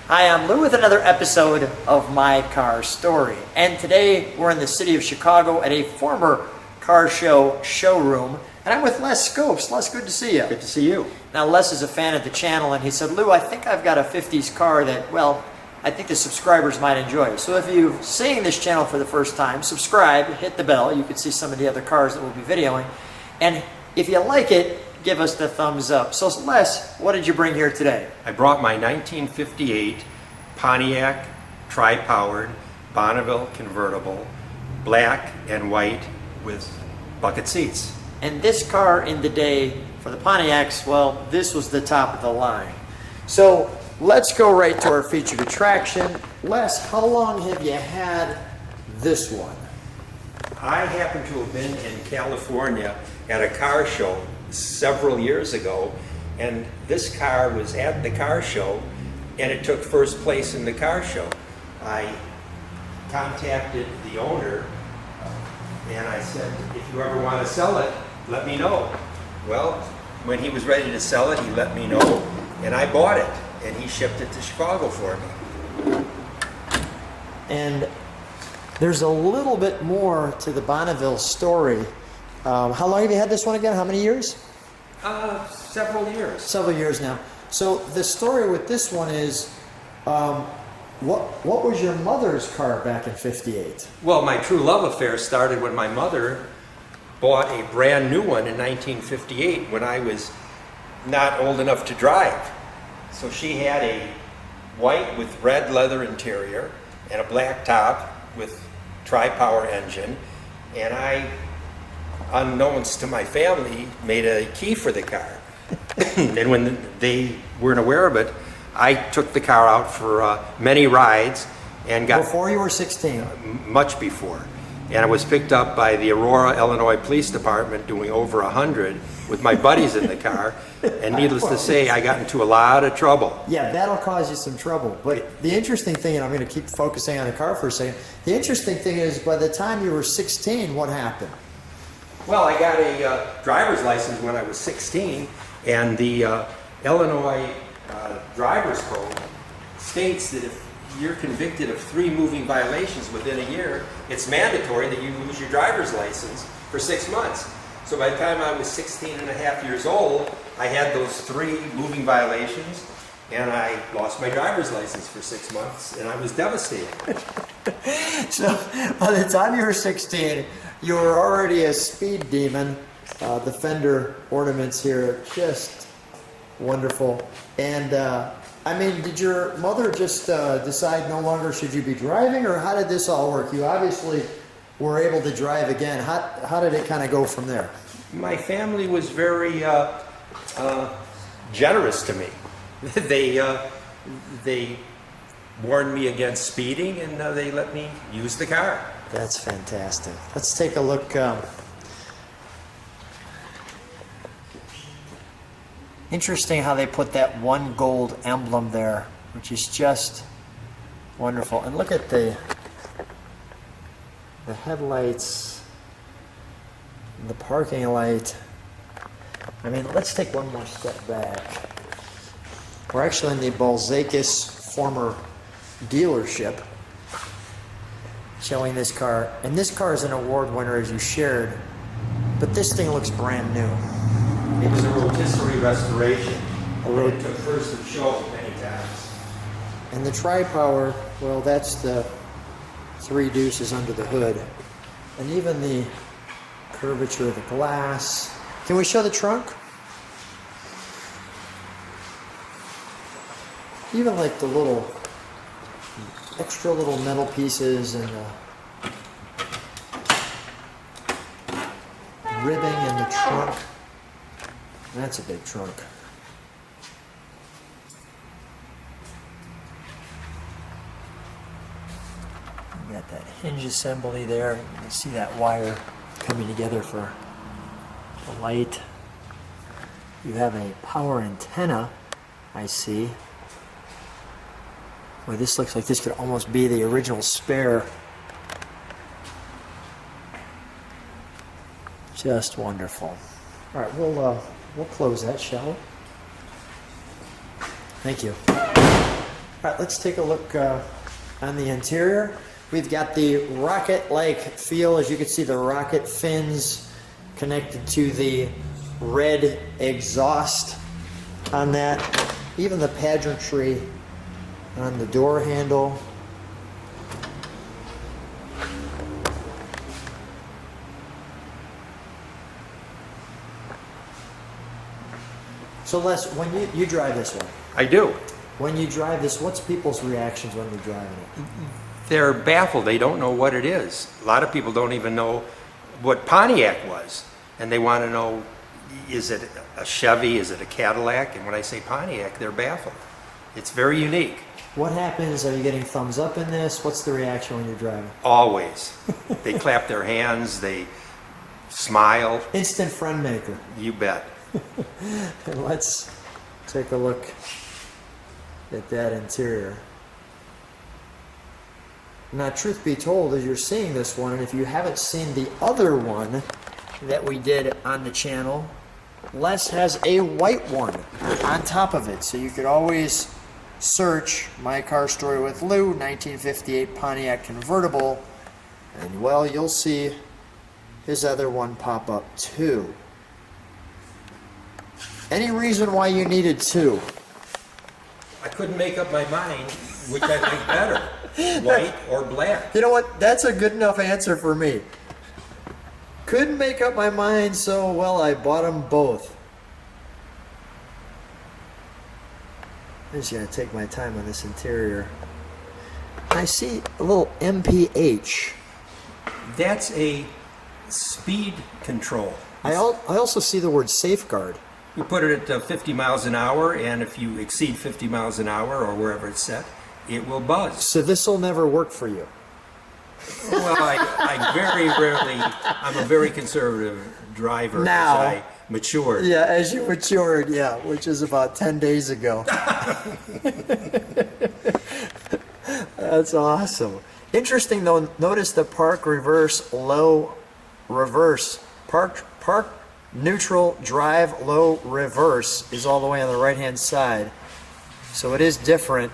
Hi, I'm Lou with another episode of My Car Story. And today we're in the city of Chicago at a former car show showroom. And I'm with Les Scopes. Les, good to see you. Good to see you. Now, Les is a fan of the channel, and he said, Lou, I think I've got a 50s car that, well, I think the subscribers might enjoy. So if you're seeing this channel for the first time, subscribe, hit the bell. You can see some of the other cars that we'll be videoing. And if you like it, give us the thumbs up. So Les, what did you bring here today? I brought my 1958 Pontiac tri-powered Bonneville Convertible, black and white with bucket seats. And this car in the day for the Pontiacs, well, this was the top of the line. So let's go right to our featured attraction. Les, how long have you had this one? I happen to have been in California at a car show several years ago, and this car was at the car show and it took first place in the car show. I contacted the owner and I said, if you ever want to sell it, let me know. Well, when he was ready to sell it, he let me know, and I bought it, and he shipped it to Chicago for me. And there's a little bit more to the Bonneville story. How long have you had this one again? How many years? Several years. Several years now. So the story with this one is, what was your mother's car back in '58? Well, my true love affair started when my mother bought a brand new one in 1958 when I was not old enough to drive. So she had a white with red leather interior and a black top with tri-power engine, and I, unbeknownst to my family, made a key for the car. And when they weren't aware of it, I took the car out for many rides and got... Before you were 16? Much before. And I was picked up by the Aurora, Illinois Police Department doing over 100 with my buddies in the car. And needless to say, I got into a lot of trouble. Yeah, that'll cause you some trouble. But the interesting thing, and I'm going to keep focusing on the car for a second, the interesting thing is by the time you were 16, what happened? Well, I got a driver's license when I was 16, and the Illinois driver's code states that if you're convicted of 3 moving violations within a year, it's mandatory that you lose your driver's license for 6 months. So by the time I was 16 and a half years old, I had those 3 moving violations, and I lost my driver's license for 6 months, and I was devastated. So by the time you were 16, you were already a speed demon. The fender ornaments here are just wonderful. And I mean, did your mother just decide no longer should you be driving, or how did this all work? You obviously were able to drive again. How did it kind of go from there? My family was very generous to me. They warned me against speeding, and they let me use the car. That's fantastic. Let's take a look. Interesting how they put that one gold emblem there, which is just wonderful. And look at the headlights, the parking light. I mean, let's take one more step back. We're actually in the Balzacis former dealership showing this car. And this car is an award winner, as you shared, but this thing looks brand new. It was a rotisserie restoration. It took first of show many times. And the tri-power, well, that's the 3 deuces under the hood. And even the curvature of the glass. Can we show the trunk? Even like the little, extra little metal pieces and the ribbing in the trunk. That's a big trunk. You got that hinge assembly there. You can see that wire coming together for the light. You have a power antenna, I see. Boy, this looks like this could almost be the original spare. Just wonderful. All right, we'll close that, shall we? Thank you. All right, let's take a look on the interior. We've got the rocket-like feel. As you can see, the rocket fins connected to the red exhaust on that. Even the pageantry on the door handle. So Les, when you drive this one, I do. when you drive this, what's people's reactions when you're driving it? They're baffled. They don't know what it is. A lot of people don't even know what Pontiac was. And they want to know, is it a Chevy? Is it a Cadillac? And when I say Pontiac, they're baffled. It's very unique. What happens? Are you getting thumbs up in this? What's the reaction when you're driving? Always. They clap their hands. They smile. Instant friend maker. You bet. And let's take a look at that interior. Now, truth be told, as you're seeing this one, and if you haven't seen the other one that we did on the channel, Les has a white one on top of it. So you could always search My Car Story with Lou, 1958 Pontiac Convertible, and well, you'll see his other one pop up too. Any reason why you needed two? I couldn't make up my mind which I like better, white or black. You know what? That's a good enough answer for me. Couldn't make up my mind, so well, I bought them both. I'm just gonna take my time on this interior. I see a little MPH. That's a speed control. I also see the word safeguard. You put it at 50 miles an hour, and if you exceed 50 miles an hour or wherever it's set, it will buzz. So this will never work for you. Well, I very rarely, I'm a very conservative driver Now. as I matured. Yeah, as you matured, yeah, which is about 10 days ago. That's awesome. Interesting though, notice the park reverse, low reverse. Park neutral, drive, low, reverse is all the way on the right hand side. So it is different.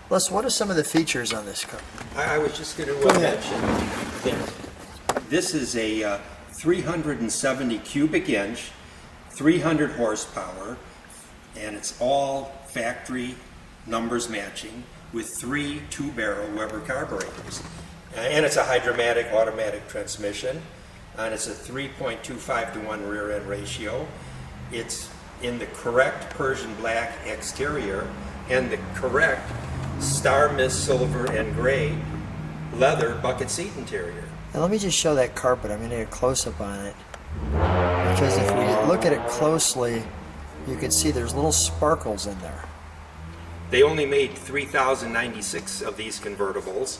Les, what are some of the features on this car? I was just going to ahead. mention that this is a 370 cubic inch, 300 horsepower, and it's all factory numbers matching with 3 two-barrel Weber carburetors. And it's a hydromatic automatic transmission, and it's a 3.25 to 1 rear end ratio. It's in the correct Persian black exterior and the correct Star Mist silver and gray leather bucket seat interior. Now let me just show that carpet. I'm going to get a close-up on it. Because if we look at it closely, you can see there's little sparkles in there. They only made 3,096 of these convertibles,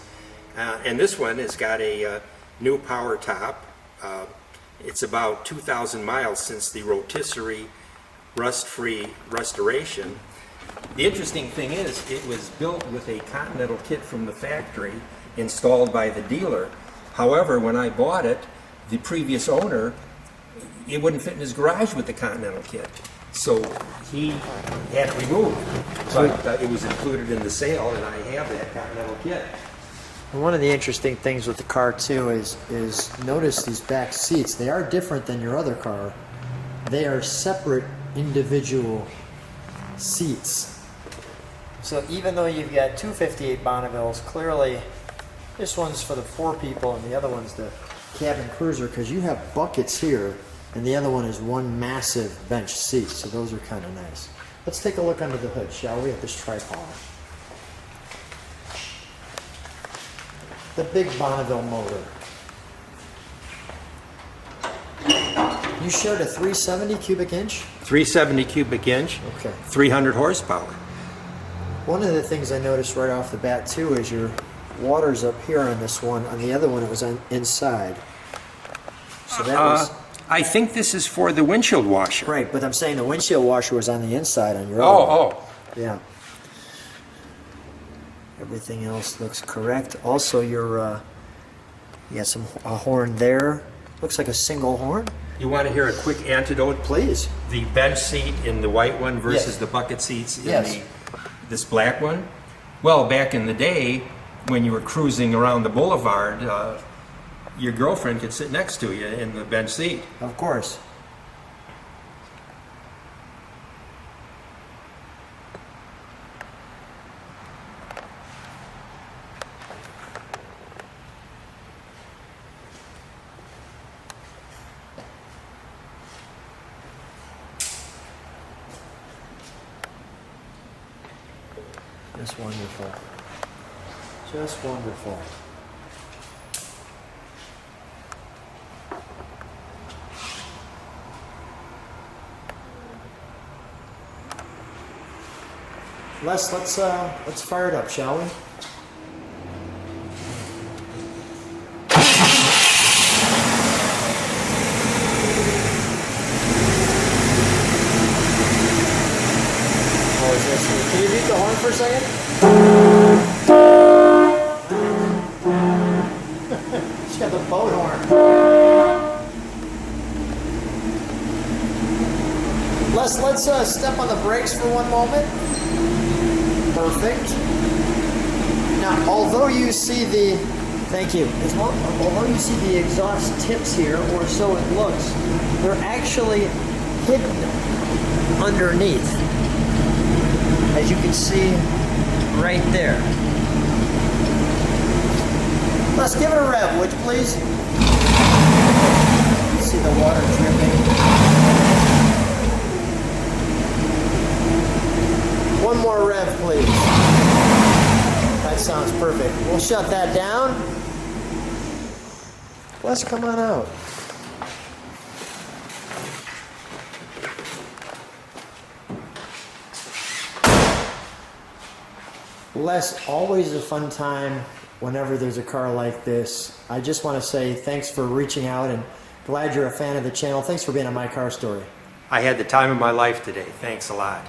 and this one has got a new power top. It's about 2,000 miles since the rotisserie rust-free restoration. The interesting thing is, it was built with a Continental kit from the factory, installed by the dealer. However, when I bought it, the previous owner, it wouldn't fit in his garage with the Continental kit. So he had it removed. But it was included in the sale, and I have that Continental kit. And one of the interesting things with the car too is notice these back seats. They are different than your other car. They are separate individual seats. So even though you've got two 58 Bonnevilles, clearly this one's for the 4 people and the other one's the cabin cruiser, because you have buckets here and the other one is one massive bench seat. So those are kind of nice. Let's take a look under the hood, shall we, at this tripod. The big Bonneville motor. You showed a 370 cubic inch? 370 cubic inch, Okay. 300 horsepower. One of the things I noticed right off the bat too is your water's up here on this one. On the other one it was on inside. So that was... I think this is for the windshield washer. Right, but I'm saying the windshield washer was on the inside on your other one. Oh. Yeah. Everything else looks correct. Also, your You got a horn there. Looks like a single horn. You want to hear a quick antidote? Please. The bench seat in the white one versus Yes. the bucket seats in Yes. this black one. Well, back in the day, when you were cruising around the boulevard, your girlfriend could sit next to you in the bench seat. Of course. Just wonderful. Just wonderful. Let's fire it up, shall we? Oh, is this? Can you beat the horn for a second? She's got the boat horn. Let's step on the brakes for one moment. Perfect. Now, although you see the, thank you. Although you see the exhaust tips here, or so it looks, they're actually hidden underneath, as you can see right there. Let's give it a rev, would you please? See the water dripping. One more rev, please. That sounds perfect. We'll shut that down. Let's come on out. Les, always a fun time whenever there's a car like this. I just want to say thanks for reaching out and glad you're a fan of the channel. Thanks for being on My Car Story. I had the time of my life today. Thanks a lot.